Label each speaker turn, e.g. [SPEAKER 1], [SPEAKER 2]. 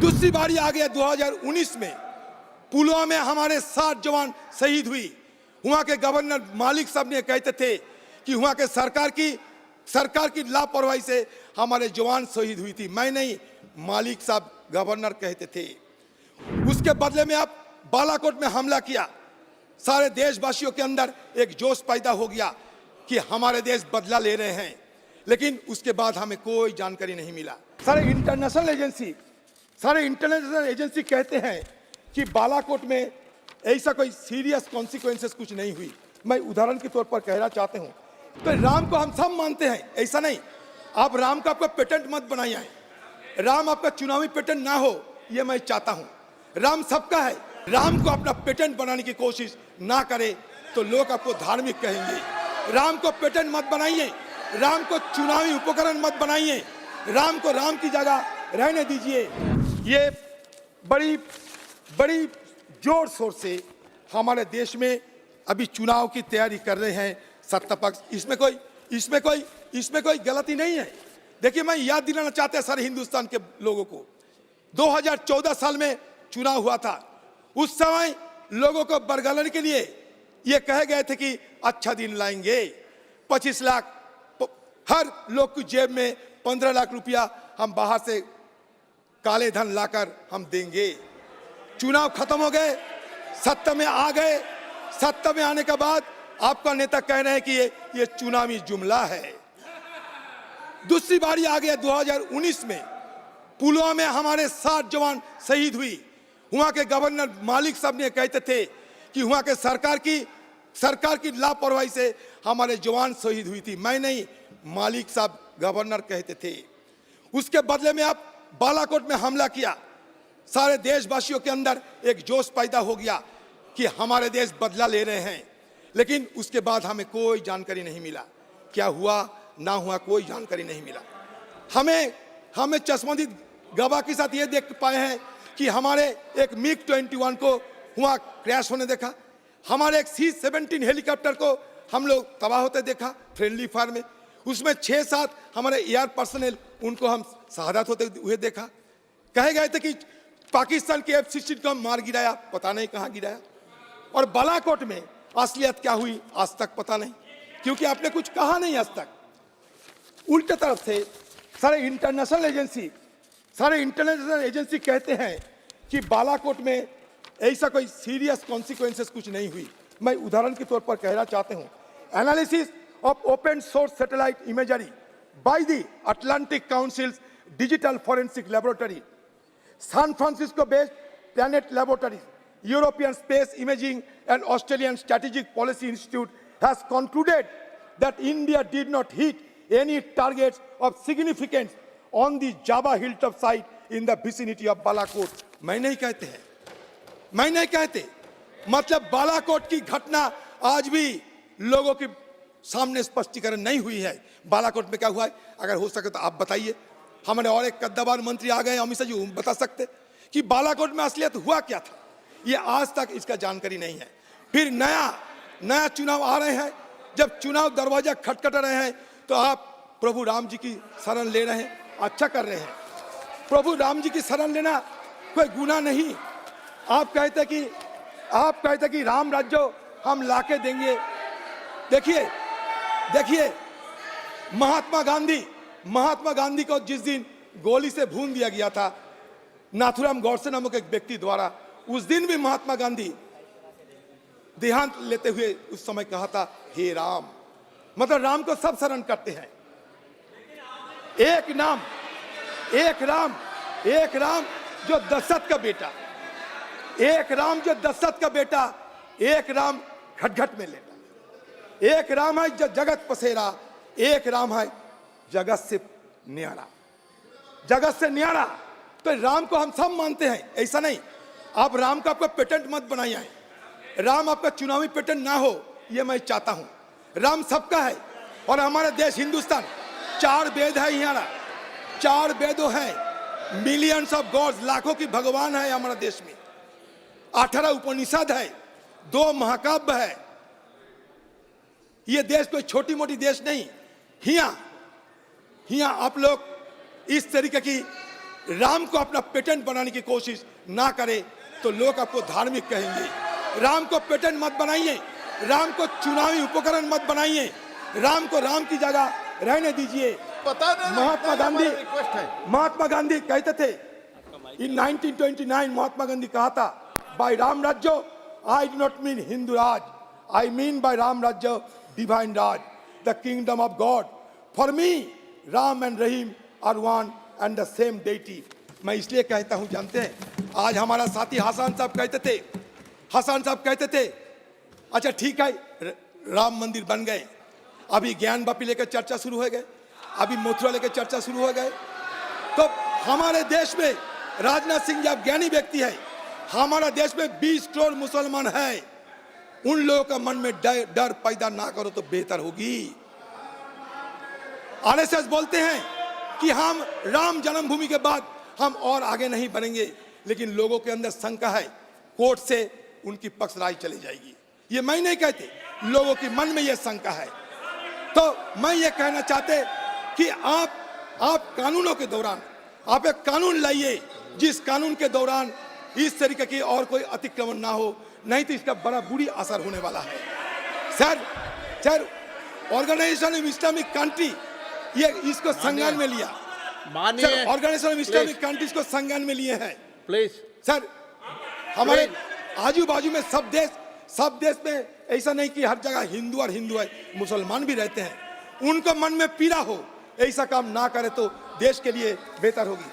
[SPEAKER 1] दूसरी बारी आ गया 2019 में पुलवामा में हमारे 60 जवान शहीद हुई। वहां के गवर्नर मालिक साहब ने कहते थे कि वहां के सरकार की लापरवाही से हमारे जवान शहीद हुई थी। मैं नहीं, मालिक साहब गवर्नर कहते थे। उसके बदले में आप बालाकोट में हमला किया। सारे देशवासियों के अंदर एक जोश पैदा हो गया कि हमारे देश बदला ले रहे हैं, लेकिन उसके बाद हमें कोई जानकारी नहीं मिला। सारे इंटरनेशनल एजेंसी कहते हैं कि बालाकोट में ऐसा कोई सीरियस कॉन्सिक्वेंसेस कुछ नहीं हुई। मैं उदाहरण के तौर पर कहना चाहता हूं, तो राम को हम सब मानते हैं, ऐसा नहीं। आप राम का आपका पेटेंट मत बनाइए, राम आपका चुनावी पेटेंट ना हो, ये मैं चाहता हूं। राम सबका है, राम को अपना पेटेंट बनाने की कोशिश ना करे तो लोग आपको धार्मिक कहेंगे। राम को पेटेंट मत बनाइए, राम को चुनावी उपकरण मत बनाइए, राम को राम की जगह रहने दीजिए। ये बड़ी जोर शोर से हमारे देश में अभी चुनाव की तैयारी कर रहे हैं सत्ता पक्ष। इसमें कोई गलती नहीं है। देखिए, मैं याद दिलाना चाहता हूं सारे हिंदुस्तान के लोगों को, 2014 साल में चुनाव हुआ था। उस समय लोगों को बरगलाने के लिए ये कहे गए थे कि अच्छा दिन लाएंगे, 25 लाख हर लोग की जेब में 15 लाख रुपया हम बाहर से काले धन लाकर हम देंगे। चुनाव खत्म हो गए, सत्ता में आ गए। सत्ता में आने के बाद आपका नेता कह रहे हैं कि ये चुनावी जुमला है। दूसरी बारी आ गया 2019 में पुलवामा में हमारे 60 जवान शहीद हुई। वहां के गवर्नर मालिक साहब ने कहते थे कि वहां के सरकार की लापरवाही से हमारे जवान शहीद हुई थी। मैं नहीं, मालिक साहब गवर्नर कहते थे। उसके बदले में आप बालाकोट में हमला किया। सारे देशवासियों के अंदर एक जोश पैदा हो गया कि हमारे देश बदला ले रहे हैं, लेकिन उसके बाद हमें कोई जानकारी नहीं मिला। क्या हुआ ना हुआ कोई जानकारी नहीं मिला। हमें चश्मदीद गवाह के साथ ये देख पाए हैं कि हमारे एक MiG-21 को वहाँ क्रैश होने देखा, हमारे एक C-17 हेलीकॉप्टर को हम लोग तबाह होते देखा फ्रेंडली फायर में। उसमें 6-7 हमारे एयर पर्सनल उनको हम शहादत होते हुए देखा। कहे गए थे कि पाकिस्तान के F-16 को मार गिराया, पता नहीं कहाँ गिराया। और बालाकोट में असलियत क्या हुई आज तक पता नहीं, क्योंकि आपने कुछ कहा नहीं आज तक। उल्टे तरफ से सारे इंटरनेशनल एजेंसी कहते हैं कि बालाकोट में ऐसा कोई सीरियस कॉन्सिक्वेंसेस कुछ नहीं हुई। मैं उदाहरण के तौर पर कहना चाहता हूं, analysis of open source satellite imagery by the Atlantic councils digital forensic laboratory, San Francisco based Planet Laboratories, European Space Imaging and Australian Strategic Policy Institute has concluded that India did not hit any targets of significance on the Java hilltop site in the vicinity of Balakot. मैं नहीं कहते, मतलब बालाकोट की घटना आज भी लोगों के सामने स्पष्टीकरण नहीं हुई है। बालाकोट में क्या हुआ है, अगर हो सके तो आप बताइए। हमारे और एक कद्दावर मंत्री आ गए अमित शाह जी, बता सकते कि बालाकोट में असलियत हुआ क्या था। ये आज तक इसका जानकारी नहीं है। फिर नया चुनाव आ रहे हैं, जब चुनाव दरवाजा खटखटा रहे हैं तो आप प्रभु राम जी की शरण ले रहे हैं, अच्छा कर रहे हैं। प्रभु राम जी की शरण लेना कोई गुनाह नहीं। आप कहते कि राम राज्य हम लाके देंगे। देखिए महात्मा गांधी को जिस दिन गोली से भून दिया गया था नाथुराम गौडसे नामक एक व्यक्ति द्वारा, उस दिन भी महात्मा गांधी देहांत लेते हुए उस समय कहा था, हे राम। मतलब राम को सब शरण करते हैं। एक राम जो दशरथ का बेटा, एक राम घट में लेटा, एक राम है जो जगत पसेरा, एक राम है जगत से न्यारा। तो राम को हम सब मानते हैं, ऐसा नहीं। आप राम का आपका पेटेंट मत बनाइए, राम आपका चुनावी पेटेंट ना हो, ये मैं चाहता हूं। राम सबका है। और हमारा देश हिंदुस्तान 4 वेद है, यहाँ 4 वेदों हैं, मिलियंस ऑफ गॉड्स, लाखों की भगवान है हमारा देश में, 18 उपनिषद है, 2 महाकाव्य है। ये देश कोई छोटी मोटी देश नहीं। यहाँ आप लोग इस तरीके की राम को अपना पेटेंट बनाने की कोशिश ना करे तो लोग आपको धार्मिक कहेंगे। राम को पेटेंट मत बनाइए, राम को चुनावी उपकरण मत बनाइए, राम को राम की जगह रहने दीजिए। महात्मा गांधी कहते थे इन 1929 महात्मा गांधी कहा था, by Ram Rajya I do not mean Hindu Raj, I mean by Ram Rajya divine Raj, the kingdom of God. For me Ram and Rahim are one and the same deity. मैं इसलिए कहता हूं, जानते हैं, आज हमारा साथी हसन साहब कहते थे अच्छा ठीक है राम मंदिर बन गए, अभी ज्ञान वापी लेकर चर्चा शुरू हो गए, अभी मथुरा लेकर चर्चा शुरू हो गए। तो हमारे देश में राजनाथ सिंह जब ज्ञानी व्यक्ति है, हमारा देश में 20 करोड़ मुसलमान है, उन लोगों का मन में डर पैदा ना करो तो बेहतर होगी। आरएसएस बोलते हैं कि हम राम जन्मभूमि के बाद हम और आगे नहीं बढ़ेंगे, लेकिन लोगों के अंदर शंका है, कोर्ट से उनकी पक्षराई चली जाएगी। ये मैं नहीं कहते, लोगों के मन में यह शंका है। तो मैं ये कहना चाहते कि आप कानूनों के दौरान आप एक कानून लाइए, जिस कानून के दौरान इस तरीके की और कोई अतिक्रमण ना हो, नहीं तो इसका बड़ा बुरी असर होने वाला है। Sir organisation of Islamic country ये इसको संज्ञान में लिया, मानिए ऑर्गेनाइजेशन ऑफ इस्लामिक कंट्रीज को संज्ञान में लिए हैं। प्लीज सर, हमारे आजू बाजू में सब देश में ऐसा नहीं कि हर जगह हिंदू और हिंदू है, मुसलमान भी रहते हैं, उनको मन में पीड़ा हो, ऐसा काम ना करे तो देश के लिए बेहतर होगी।